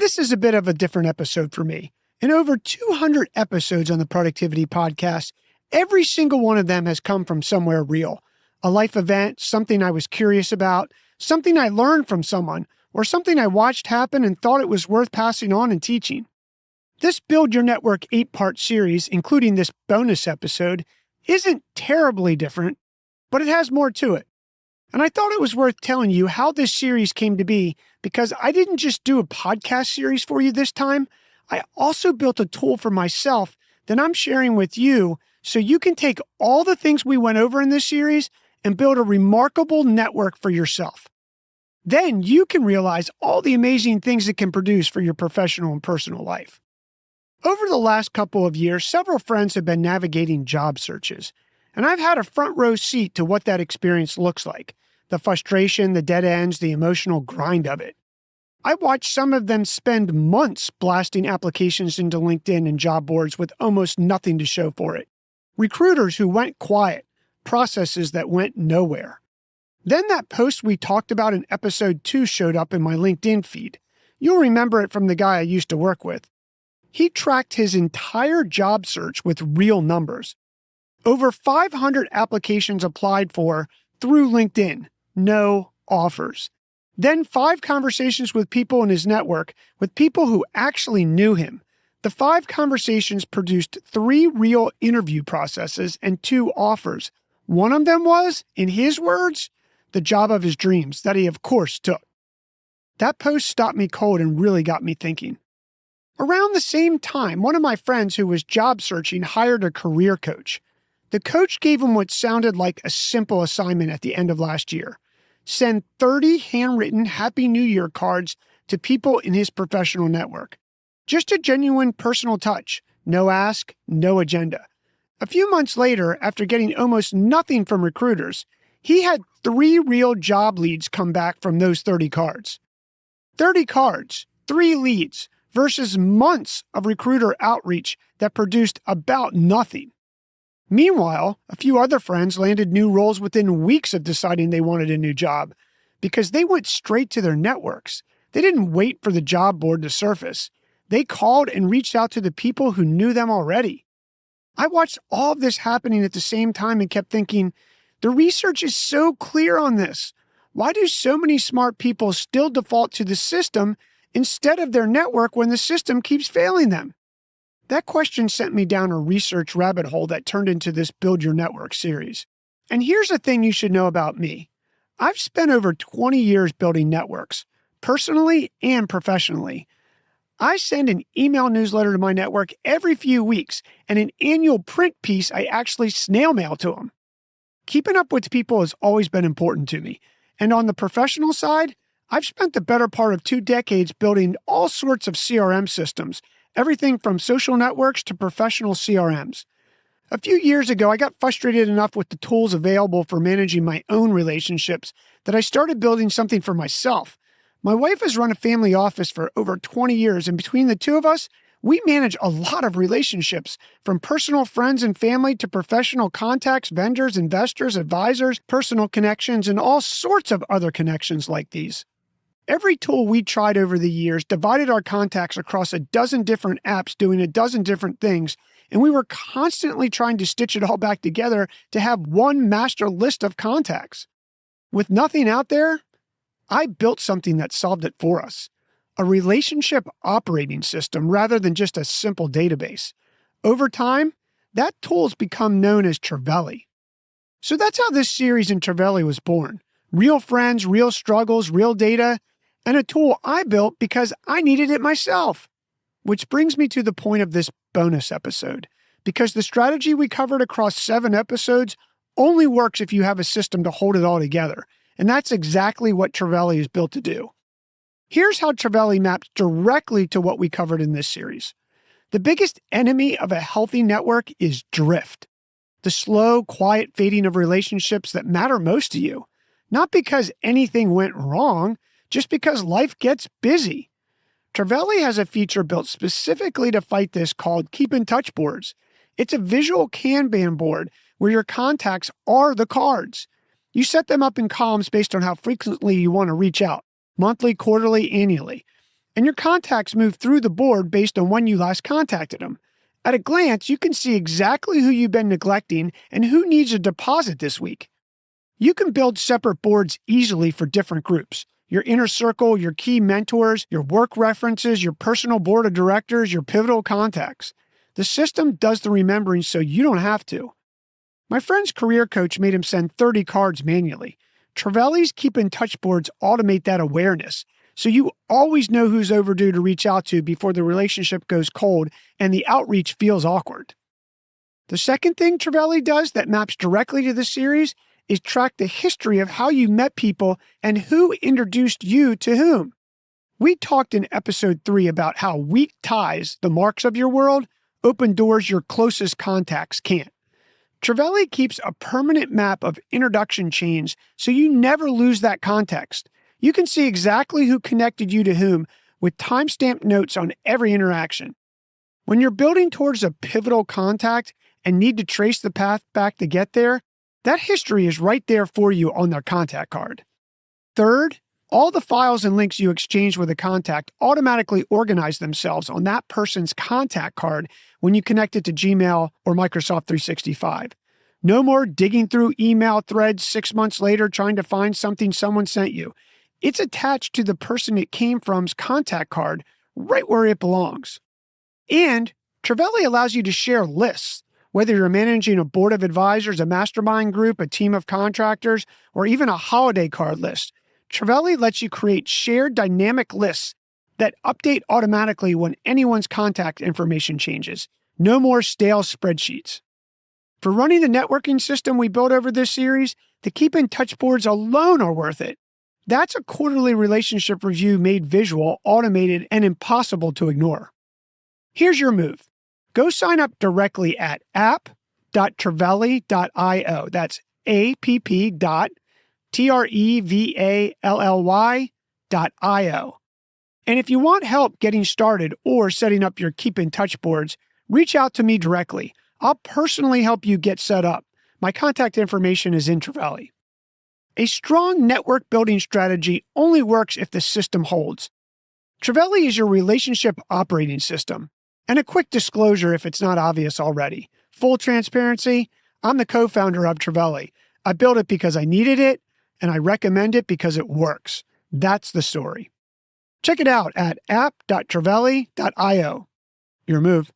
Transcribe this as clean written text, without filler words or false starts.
This is a bit of a different episode for me. In over 200 episodes on the Productivity Podcast, every single one of them has come from somewhere real. A life event, something I was curious about, something I learned from someone, or something I watched happen and thought it was worth passing on and teaching. This Build Your Network 8-part series, including this bonus episode, isn't terribly different, but it has more to it. And I thought it was worth telling you how this series came to be because I didn't just do a podcast series for you this time. I also built a tool for myself that I'm sharing with you so you can take all the things we went over in this series and build a remarkable network for yourself. Then you can realize all the amazing things it can produce for your professional and personal life. Over the last couple of years, several friends have been navigating job searches, and I've had a front row seat to what that experience looks like. The frustration, the dead ends, the emotional grind of it. I watched some of them spend months blasting applications into LinkedIn and job boards with almost nothing to show for it. Recruiters who went quiet, processes that went nowhere. Then that post we talked about in episode 2 showed up in my LinkedIn feed. You'll remember it from the guy I used to work with. He tracked his entire job search with real numbers. Over 500 applications applied for through LinkedIn. No offers. Then 5 conversations with people in his network, with people who actually knew him. The 5 conversations produced 3 real interview processes and 2 offers. One of them was, in his words, the job of his dreams that he of course took. That post stopped me cold and really got me thinking. Around the same time, one of my friends who was job searching hired a career coach. The coach gave him what sounded like a simple assignment at the end of last year. Send 30 handwritten Happy New Year cards to people in his professional network. Just a genuine personal touch. No ask, no agenda. A few months later, after getting almost nothing from recruiters, he had 3 real job leads come back from those 30 cards. 30 cards, 3 leads, versus months of recruiter outreach that produced about nothing. Meanwhile, a few other friends landed new roles within weeks of deciding they wanted a new job because they went straight to their networks. They didn't wait for the job board to surface. They called and reached out to the people who knew them already. I watched all of this happening at the same time and kept thinking, the research is so clear on this. Why do so many smart people still default to the system instead of their network when the system keeps failing them? That question sent me down a research rabbit hole that turned into this Build Your Network series. And here's the thing you should know about me. I've spent over 20 years building networks, personally and professionally. I send an email newsletter to my network every few weeks, and an annual print piece I actually snail mail to them. Keeping up with people has always been important to me. And on the professional side, I've spent the better part of 2 decades building all sorts of CRM systems, everything from social networks to professional CRMs. A few years ago, I got frustrated enough with the tools available for managing my own relationships that I started building something for myself. My wife has run a family office for over 20 years, and between the two of us, we manage a lot of relationships, from personal friends and family to professional contacts, vendors, investors, advisors, personal connections, and all sorts of other connections like these. Every tool we tried over the years divided our contacts across a dozen different apps doing a dozen different things, and we were constantly trying to stitch it all back together to have one master list of contacts. With nothing out there, I built something that solved it for us. A relationship operating system rather than just a simple database. Over time, that tool's become known as Trello. So that's how this series in Trello was born. Real friends, real struggles, real data, and a tool I built because I needed it myself. Which brings me to the point of this bonus episode, because the strategy we covered across 7 episodes only works if you have a system to hold it all together, and that's exactly what Trello is built to do. Here's how Trello maps directly to what we covered in this series. The biggest enemy of a healthy network is drift, the slow, quiet fading of relationships that matter most to you, not because anything went wrong, just because life gets busy. Trello has a feature built specifically to fight this called Keep in Touch boards. It's a visual Kanban board where your contacts are the cards. You set them up in columns based on how frequently you want to reach out, monthly, quarterly, annually. and your contacts move through the board based on when you last contacted them. At a glance, you can see exactly who you've been neglecting and who needs a deposit this week. You can build separate boards easily for different groups. Your inner circle, your key mentors, your work references, your personal board of directors, your pivotal contacts. The system does the remembering so you don't have to. My friend's career coach made him send 30 cards manually. Treveli's Keep in Touch boards automate that awareness, so you always know who's overdue to reach out to before the relationship goes cold and the outreach feels awkward. The second thing Treveli does that maps directly to the series is track the history of how you met people and who introduced you to whom. We talked in episode 3 about how weak ties, the marks of your world, open doors your closest contacts can't. Treveli keeps a permanent map of introduction chains so you never lose that context. You can see exactly who connected you to whom with timestamped notes on every interaction. When you're building towards a pivotal contact and need to trace the path back to get there, that history is right there for you on their contact card. Third, all the files and links you exchange with a contact automatically organize themselves on that person's contact card when you connect it to Gmail or Microsoft 365. No more digging through email threads 6 months later trying to find something someone sent you. It's attached to the person it came from's contact card right where it belongs. And Treveli allows you to share lists. Whether you're managing a board of advisors, a mastermind group, a team of contractors, or even a holiday card list, Treveli lets you create shared dynamic lists that update automatically when anyone's contact information changes. No more stale spreadsheets. For running the networking system we built over this series, the Keep in Touch boards alone are worth it. That's a quarterly relationship review made visual, automated, and impossible to ignore. Here's your move. Go sign up directly at app.treveli.io. That's app.trevally.io. And if you want help getting started or setting up your Keep in Touch boards, reach out to me directly. I'll personally help you get set up. My contact information is in Treveli. A strong network building strategy only works if the system holds. Treveli is your relationship operating system. And a quick disclosure if it's not obvious already. Full transparency, I'm the co-founder of Treveli. I built it because I needed it, and I recommend it because it works. That's the story. Check it out at app.trevally.io. Your move.